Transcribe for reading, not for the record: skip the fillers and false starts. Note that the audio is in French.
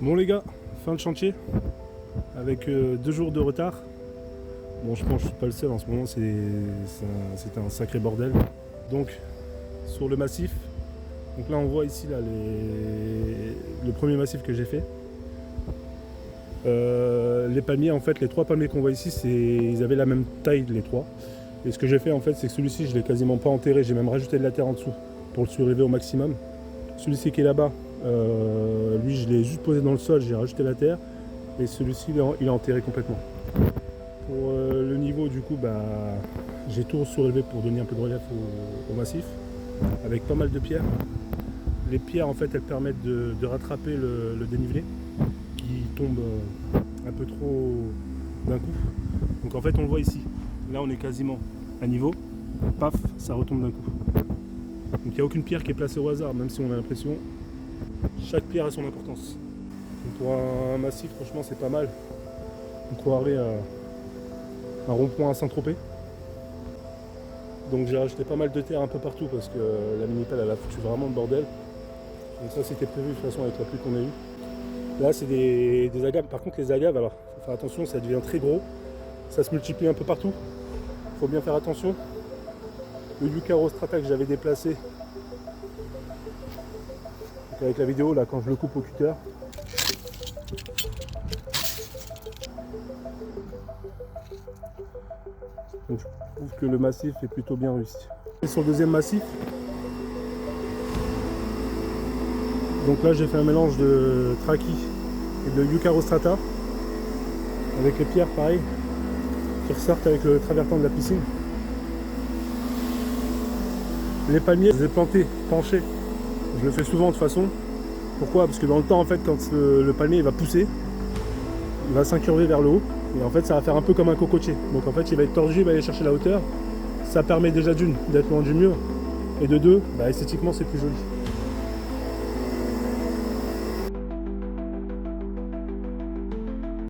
Bon les gars, fin de chantier, avec 2 jours de retard. Bon, je pense que je suis pas le seul en ce moment, c'est un sacré bordel. Donc, sur le massif, donc là on voit ici là, le premier massif que j'ai fait. Les palmiers, en fait, les 3 palmiers qu'on voit ici, ils avaient la même taille les 3. Et ce que j'ai fait en fait, c'est que celui-ci, je l'ai quasiment pas enterré, j'ai même rajouté de la terre en dessous pour le surélever au maximum. Celui-ci qui est là-bas, lui je l'ai juste posé dans le sol, j'ai rajouté la terre. Et celui-ci il est enterré complètement. Pour le niveau du coup, j'ai tout surélevé pour donner un peu de relief au massif, avec pas mal de pierres. Les pierres en fait elles permettent de rattraper le dénivelé qui tombe un peu trop d'un coup. Donc en fait on le voit ici, là on est quasiment à niveau, paf, ça retombe d'un coup. Donc il n'y a aucune pierre qui est placée au hasard, même si on a l'impression, chaque pierre a son importance. Donc pour un massif, franchement c'est pas mal. On croirait un rond-point à Saint-Tropez. Donc j'ai rajouté pas mal de terre un peu partout parce que la mini-pelle elle a foutu vraiment le bordel. Donc ça c'était prévu de toute façon avec la pluie qu'on a eue. Là c'est des agaves, par contre les agaves, alors faut faire attention, ça devient très gros. Ça se multiplie un peu partout. Faut bien faire attention. Le Yucca Rostrata que j'avais déplacé avec la vidéo là quand je le coupe au cutter. Donc je trouve que le massif est plutôt bien réussi. Et sur le deuxième massif, donc là j'ai fait un mélange de traki et de Yucca Rostrata avec les pierres pareil qui ressortent avec le travertin de la piscine. Les palmiers, je les ai plantés penchés. Je le fais souvent de toute façon. Pourquoi? Parce que dans le temps en fait quand le palmier va pousser, il va s'incurver vers le haut. Et en fait ça va faire un peu comme un cocotier. Donc en fait il va être tordu, il va aller chercher la hauteur. Ça permet déjà d'une d'être loin du mur. Et de deux, esthétiquement c'est plus joli.